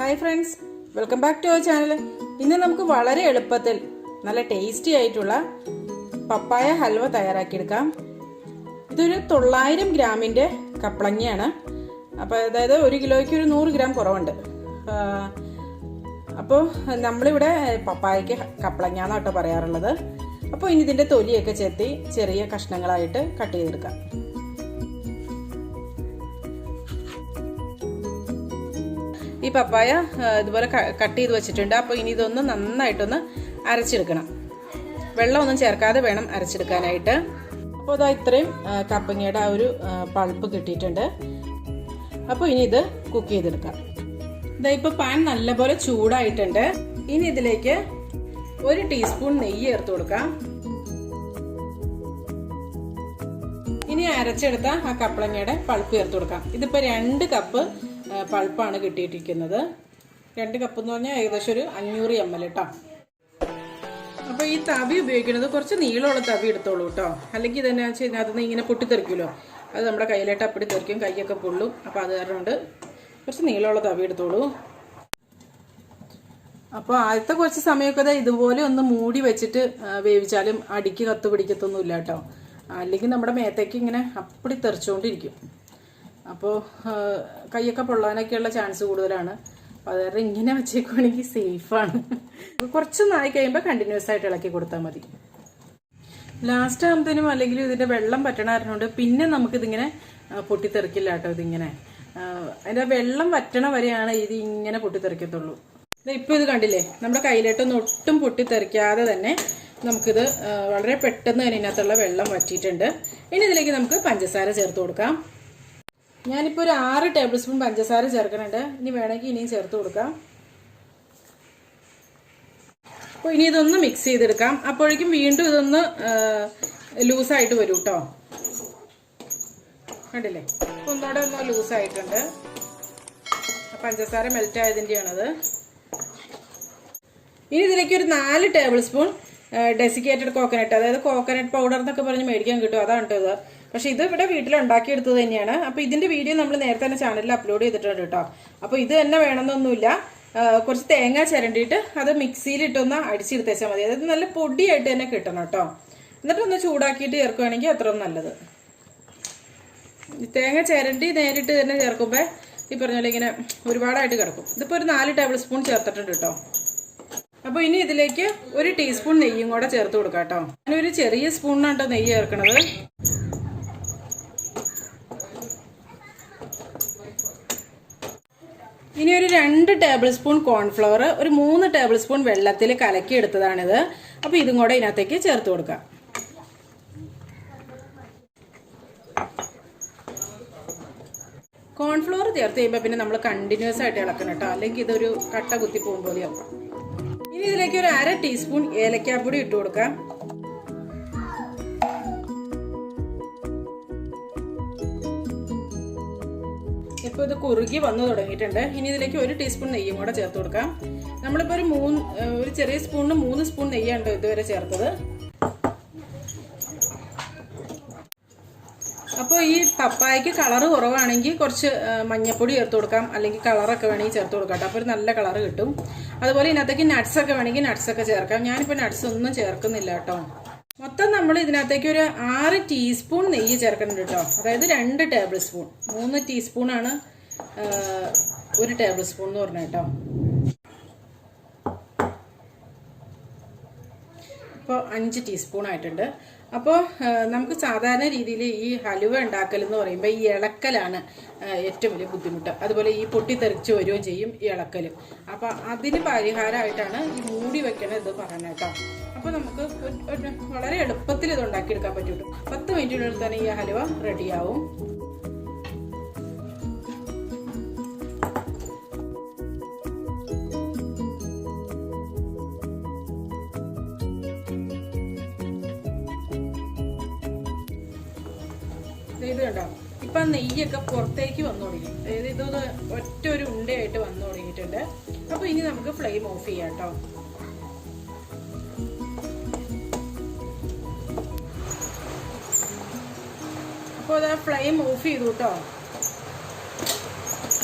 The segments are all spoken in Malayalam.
Hi friends, welcome back to our channel. ഇന്ന് നമുക്ക് വളരെ എളുപ്പത്തിൽ നല്ല ടേസ്റ്റി ആയിട്ടുള്ള പപ്പായ ഹൽവ തയ്യാറാക്കിയെടുക്കാം. ഇതൊരു 900 ഗ്രാമിൻ്റെ കപ്പളങ്ങയാണ്. അപ്പോൾ അതായത് 1 കിലോയ്ക്ക് ഒരു 100 ഗ്രാം കുറവുണ്ട്. അപ്പോൾ നമ്മളിവിടെ പപ്പായയ്ക്ക് കപ്പളങ്ങ എന്നാണ് കേട്ടോ പറയാറുള്ളത്. അപ്പോൾ ഇനി ഇതിൻ്റെ തൊലിയൊക്കെ ചെത്തി ചെറിയ കഷ്ണങ്ങളായിട്ട് കട്ട് ചെയ്തെടുക്കാം. ഈ പപ്പായ ഇതുപോലെ കട്ട് ചെയ്ത് വെച്ചിട്ടുണ്ട്. അപ്പോൾ ഇനി ഇതൊന്ന് നന്നായിട്ടൊന്ന് അരച്ചെടുക്കണം. വെള്ളമൊന്നും ചേർക്കാതെ വേണം അരച്ചെടുക്കാനായിട്ട്. അപ്പോൾ ഇതാ ഇത്രയും കപ്പങ്ങയുടെ ആ ഒരു പൾപ്പ് കിട്ടിയിട്ടുണ്ട്. അപ്പോൾ ഇനി ഇത് കുക്ക് ചെയ്തെടുക്കാം. ഇതാ ഇപ്പോൾ പാൻ നല്ലപോലെ ചൂടായിട്ടുണ്ട്. ഇനി ഇതിലേക്ക് 1 ടീസ്പൂൺ നെയ്യ് ചേർത്ത് കൊടുക്കാം. ഇനി അരച്ചെടുത്ത ആ കപ്പളങ്ങയുടെ പൾപ്പ് ചേർത്ത് കൊടുക്കാം. ഇതിപ്പോൾ 2 കപ്പ് പൾപ്പാണ് കിട്ടിയിട്ടിരിക്കുന്നത്. 2 കപ്പ് എന്ന് പറഞ്ഞാൽ ഏകദേശം ഒരു 500 ml കേട്ടോ. അപ്പോൾ ഈ തവി ഉപയോഗിക്കുന്നത് കുറച്ച് നീളമുള്ള തവി എടുത്തോളൂ കേട്ടോ. അല്ലെങ്കിൽ ഇതെന്നാ വെച്ച് കഴിഞ്ഞാൽ അതൊന്ന് ഇങ്ങനെ പൊട്ടിത്തെറിക്കുമല്ലോ, അത് നമ്മുടെ കയ്യിലായിട്ട് അപ്പടി തെറിക്കും, കൈയൊക്കെ പൊള്ളും. അപ്പോൾ അത് കാരണം കൊണ്ട് കുറച്ച് നീളമുള്ള തവി എടുത്തോളൂ. അപ്പോൾ ആദ്യത്തെ കുറച്ച് സമയമൊക്കെ ഇതുപോലെ ഒന്ന് മൂടി വെച്ചിട്ട് വേവിച്ചാലും അടിക്ക് കത്ത് പിടിക്കത്തൊന്നുമില്ല കേട്ടോ. അല്ലെങ്കിൽ നമ്മുടെ മേത്തേക്ക് ഇങ്ങനെ അപ്പടി തെറിച്ചുകൊണ്ടിരിക്കും. അപ്പോൾ കൈയൊക്കെ പൊള്ളാനൊക്കെയുള്ള ചാൻസ് കൂടുതലാണ്. അപ്പോൾ അത് കാരണം ഇങ്ങനെ വെച്ചേക്കുവാണെങ്കിൽ സേഫാണ്. കുറച്ചൊന്നായി കഴിയുമ്പോൾ കണ്ടിന്യൂസ് ആയിട്ട് ഇളക്കി കൊടുത്താൽ മതി. ലാസ്റ്റ് ആകുമ്പത്തേനും അല്ലെങ്കിൽ ഇതിൻ്റെ വെള്ളം പറ്റണമായിരുന്നുണ്ട് പിന്നെ നമുക്കിതിങ്ങനെ പൊട്ടിത്തെറിക്കില്ല കേട്ടോ. ഇതിങ്ങനെ അതിൻ്റെ വെള്ളം വറ്റണ വരെയാണ് ഇത് ഇങ്ങനെ പൊട്ടിത്തെറിക്കത്തുള്ളൂ. ഇപ്പോൾ ഇത് കണ്ടില്ലേ, നമ്മുടെ കയ്യിലോട്ടൊന്നും ഒട്ടും പൊട്ടിത്തെറിക്കാതെ തന്നെ നമുക്കിത് വളരെ പെട്ടെന്ന് തന്നെ ഇതിനകത്തുള്ള വെള്ളം വറ്റിയിട്ടുണ്ട്. ഇനി ഇതിലേക്ക് നമുക്ക് പഞ്ചസാര ചേർത്ത് കൊടുക്കാം. ഞാനിപ്പോൾ ഒരു 6 ടേബിൾ സ്പൂൺ പഞ്ചസാര ചേർക്കുന്നുണ്ട്. ഇനി വേണമെങ്കിൽ ഇനിയും ചേർത്ത് കൊടുക്കാം. അപ്പോൾ ഇനി ഇതൊന്ന് മിക്സ് ചെയ്തെടുക്കാം. അപ്പോഴേക്കും വീണ്ടും ഇതൊന്ന് ലൂസായിട്ട് വരും കേട്ടോ. കണ്ടില്ലേ, ഒന്നുകൂടെ ഒന്ന് ലൂസായിട്ടുണ്ട്. പഞ്ചസാര മെൽറ്റ് ആയതിൻ്റെയാണത്. ഇനി ഇതിലേക്ക് ഒരു 4 ടേബിൾ സ്പൂൺ ഡെസിക്കേറ്റഡ് കോക്കനട്ട്, അതായത് കോക്കനട്ട് പൗഡർ എന്നൊക്കെ പറഞ്ഞ് മേടിക്കാൻ കിട്ടും, അതാണ് കേട്ടോ ഇത്. പക്ഷെ ഇത് ഇവിടെ വീട്ടിലുണ്ടാക്കിയെടുത്തത് തന്നെയാണ്. അപ്പോൾ ഇതിൻ്റെ വീഡിയോ നമ്മൾ നേരത്തെ തന്നെ ചാനലിൽ അപ്ലോഡ് ചെയ്തിട്ടുണ്ട് കേട്ടോ. അപ്പോൾ ഇത് തന്നെ വേണമെന്നൊന്നുമില്ല. കുറച്ച് തേങ്ങ ചിരണ്ടിയിട്ട് അത് മിക്സിയിലിട്ടൊന്ന് അടിച്ചെടുത്തേച്ചാൽ മതി. അതായത് നല്ല പൊടിയായിട്ട് തന്നെ കിട്ടണം കേട്ടോ. എന്നിട്ടൊന്ന് ചൂടാക്കിയിട്ട് ചേർക്കുകയാണെങ്കിൽ അത്രയും നല്ലത്. തേങ്ങ ചിരണ്ടി നേരിട്ട് തന്നെ ചേർക്കുമ്പോൾ ഈ പറഞ്ഞ പോലെ ഇങ്ങനെ ഒരുപാടായിട്ട് കിടക്കും. ഇതിപ്പോൾ ഒരു 4 ടേബിൾ സ്പൂൺ ചേർത്തിട്ടുണ്ട് കേട്ടോ. അപ്പോൾ ഇനി ഇതിലേക്ക് 1 ടീസ്പൂൺ നെയ്യും കൂടെ ചേർത്ത് കൊടുക്കാം കേട്ടോ. ഞാനൊരു ചെറിയ സ്പൂണിനാണ് കേട്ടോ നെയ്യ് ചേർക്കണത്. ഇനി ഒരു 2 ടേബിൾ സ്പൂൺ കോൺഫ്ലവർ ഒരു 3 ടേബിൾ സ്പൂൺ വെള്ളത്തിൽ കലക്കി എടുത്തതാണിത്. അപ്പോൾ ഇതും കൂടെ ഇതിനകത്തേക്ക് ചേർത്ത് കൊടുക്കാം. കോൺഫ്ലവർ ചേർത്ത് കഴിയുമ്പോൾ പിന്നെ നമ്മൾ കണ്ടിന്യൂസ് ആയിട്ട് ഇളക്കണം കേട്ടോ, അല്ലെങ്കിൽ ഇതൊരു കട്ട കുത്തി പോകും പോലെയാവും. ഇനി ഇതിലേക്ക് ഒരു 1/2 ടീസ്പൂൺ ഏലക്കാപ്പൊടി ഇട്ട് കൊടുക്കാം. ഇപ്പോൾ ഇത് കുറുകി വന്നു തുടങ്ങിയിട്ടുണ്ട്. ഇനി ഇതിലേക്ക് 1 ടീസ്പൂൺ നെയ്യും കൂടെ ചേർത്ത് കൊടുക്കാം. നമ്മളിപ്പോൾ ഒരു ചെറിയ സ്പൂണിന് 3 സ്പൂൺ നെയ്യാണ് ഇതുവരെ ചേർത്തത്. അപ്പോൾ ഈ പപ്പായക്ക് കളറ് കുറവാണെങ്കിൽ കുറച്ച് മഞ്ഞപ്പൊടി ചേർത്ത് കൊടുക്കാം, അല്ലെങ്കിൽ കളറൊക്കെ വേണമെങ്കിൽ ചേർത്ത് കൊടുക്കാം. അപ്പോൾ ഒരു നല്ല കളറ് കിട്ടും. അതുപോലെ ഇതിനകത്തേക്ക് നട്ട്സൊക്കെ വേണമെങ്കിൽ നട്ട്സൊക്കെ ചേർക്കാം. ഞാനിപ്പോൾ നട്ട്സ് ഒന്നും ചേർക്കുന്നില്ല കേട്ടോ. മൊത്തം നമ്മൾ ഇതിനകത്തേക്ക് ഒരു 6 ടീസ്പൂൺ നെയ്യ് ചേർക്കുന്നുണ്ട് കേട്ടോ. അതായത് 2 ടേബിൾ സ്പൂൺ, 3 ടീസ്പൂണാണ് 1 ടേബിൾ സ്പൂൺ എന്ന് പറഞ്ഞ കേട്ടോ. ഇപ്പോൾ 5 ടീസ്പൂൺ ആയിട്ടുണ്ട്. അപ്പോൾ നമുക്ക് സാധാരണ രീതിയിൽ ഈ ഹലുവ ഉണ്ടാക്കൽ എന്ന് പറയുമ്പോൾ ഈ ഇളക്കലാണ് ഏറ്റവും വലിയ ബുദ്ധിമുട്ട്. അതുപോലെ ഈ പൊട്ടിത്തെറിച്ച് വരികയും ചെയ്യും ഈ ഇളക്കലും. അപ്പോൾ അതിന് പരിഹാരമായിട്ടാണ് ഈ മൂടി വെക്കണത് ഇത് പറയുന്നത് കേട്ടോ. അപ്പോൾ നമുക്ക് വളരെ എളുപ്പത്തിൽ ഇത് ഉണ്ടാക്കിയെടുക്കാൻ പറ്റുള്ളൂ. 10 മിനിറ്റിനുള്ളിൽ തന്നെ ഈ ഹലുവ റെഡിയാവും. ഇത് കണ്ടോ, ഇപ്പം നെയ്യൊക്കെ പുറത്തേക്ക് വന്നു തുടങ്ങി. അതായത് ഇതൊന്ന് ഒറ്റ ഒരു ഉണ്ടയായിട്ട് വന്നു തുടങ്ങിയിട്ടുണ്ട്. അപ്പോൾ ഇനി നമുക്ക് ഫ്ലെയിം ഓഫ് ചെയ്യാം കേട്ടോ. അപ്പോൾ അത് ഫ്ലെയിം ഓഫ് ചെയ്തു കേട്ടോ.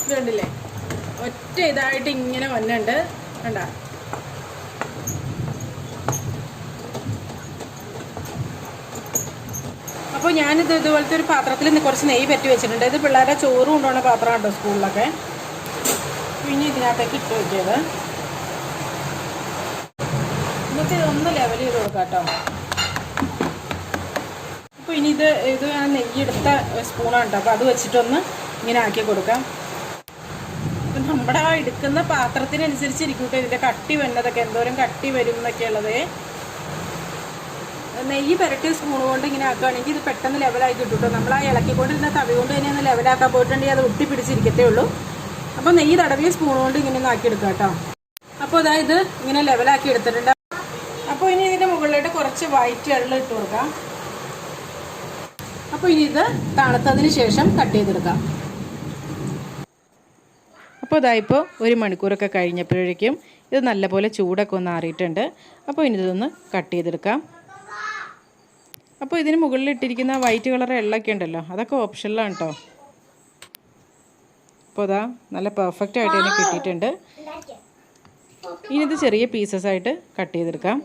ഇത് കണ്ടില്ലേ, ഒറ്റ ഇതായിട്ട് ഇങ്ങനെ വന്നുണ്ട് കണ്ട. അപ്പോൾ ഞാനിത് ഇതുപോലത്തെ ഒരു പാത്രത്തിൽ കുറച്ച് നെയ്യ് പറ്റി വെച്ചിട്ടുണ്ട്. ഇത് പിള്ളേരുടെ ചോറ് കൊണ്ടുപോകുന്ന പാത്രമാണ് കേട്ടോ സ്കൂളിലൊക്കെ. പിന്നെ ഇതിനകത്തേക്ക് ഇട്ട് വയ്ക്കിയത് എന്നിട്ട് ഇതൊന്ന് ലെവൽ ചെയ്ത് കൊടുക്കാം കേട്ടോ. അപ്പോൾ ഇനി ഇത് ഞാൻ നെയ്യെടുത്ത സ്പൂണാണ് കേട്ടോ. അപ്പോൾ അത് വെച്ചിട്ടൊന്ന് ഇങ്ങനെ ആക്കി കൊടുക്കാം. അപ്പം നമ്മുടെ ആ എടുക്കുന്ന പാത്രത്തിനനുസരിച്ചിരിക്കും കേട്ടോ ഇതിൻ്റെ കട്ടി വരുന്നതൊക്കെ, എന്തോരം കട്ടി വരും എന്നൊക്കെ ഉള്ളത്. നെയ്യ് പുരട്ടിയ സ്പൂൺ കൊണ്ട് ഇങ്ങനെ ആക്കുകയാണെങ്കിൽ ഇത് പെട്ടെന്ന് ലെവലായി കിട്ടും കേട്ടോ. നമ്മൾ ആ ഇളക്കിക്കൊണ്ടിരുന്ന തവി കൊണ്ട് തന്നെ ഒന്ന് ലെവലാക്കാൻ പോയിട്ടുണ്ടെങ്കിൽ അത് ഒട്ടിപ്പിടിച്ചിരിക്കത്തേ ഉള്ളൂ. അപ്പോൾ നെയ്യ് തടവിയ സ്പൂൺ കൊണ്ട് ഇങ്ങനെ ഒന്ന് ആക്കിയെടുക്കാം കേട്ടോ. അപ്പോൾ അതായത് ഇങ്ങനെ ലെവലാക്കി എടുത്തിട്ടുണ്ട്. അപ്പോൾ ഇനി ഇതിൻ്റെ മുകളിലായിട്ട് കുറച്ച് വൈറ്റ് എള്ള് ഇട്ട് കൊടുക്കാം. അപ്പോൾ ഇനി ഇത് തണുത്തതിന് ശേഷം കട്ട് ചെയ്തെടുക്കാം. അപ്പോൾ ഇതായിപ്പോൾ 1 മണിക്കൂറൊക്കെ കഴിഞ്ഞപ്പോഴേക്കും ഇത് നല്ലപോലെ ചൂടൊക്കെ ഒന്ന് ആറിയിട്ടുണ്ട്. അപ്പോൾ ഇനി ഇതൊന്ന് കട്ട് ചെയ്തെടുക്കാം. അപ്പോൾ ഇതിന് മുകളിൽ ഇട്ടിരിക്കുന്ന വൈറ്റ് കളർ എള്ളൊക്കെ ഉണ്ടല്ലോ, അതൊക്കെ ഓപ്ഷനിലാണ് കേട്ടോ. അപ്പോൾ അതാ നല്ല പെർഫെക്റ്റ് ആയിട്ട് തന്നെ കിട്ടിയിട്ടുണ്ട്. ഇനി ഇത് ചെറിയ പീസസ് ആയിട്ട് കട്ട് ചെയ്തെടുക്കാം.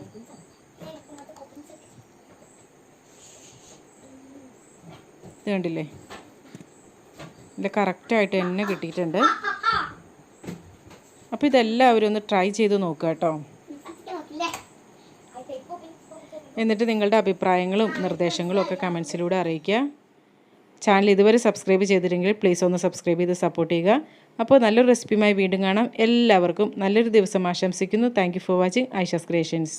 ഇത് കണ്ടില്ലേ, ഇത് കറക്റ്റായിട്ട് തന്നെ കിട്ടിയിട്ടുണ്ട്. അപ്പോൾ ഇതെല്ലാവരും ഒന്ന് ട്രൈ ചെയ്ത് നോക്കുക കേട്ടോ. എന്നിട്ട് നിങ്ങളുടെ അഭിപ്രായങ്ങളും നിർദ്ദേശങ്ങളും ഒക്കെ കമൻസിലൂടെ അറിയിക്കുക. ചാനൽ ഇതുവരെ സബ്സ്ക്രൈബ് ചെയ്തില്ലെങ്കിൽ പ്ലീസ് ഒന്ന് സബ്സ്ക്രൈബ് ചെയ്ത് സപ്പോർട്ട് ചെയ്യുക. അപ്പോൾ നല്ലൊരു റെസിപ്പിയുമായി വീണ്ടും കാണാം. എല്ലാവർക്കും നല്ലൊരു ദിവസം ആശംസിക്കുന്നു. Thank you for watching Aisha's creations.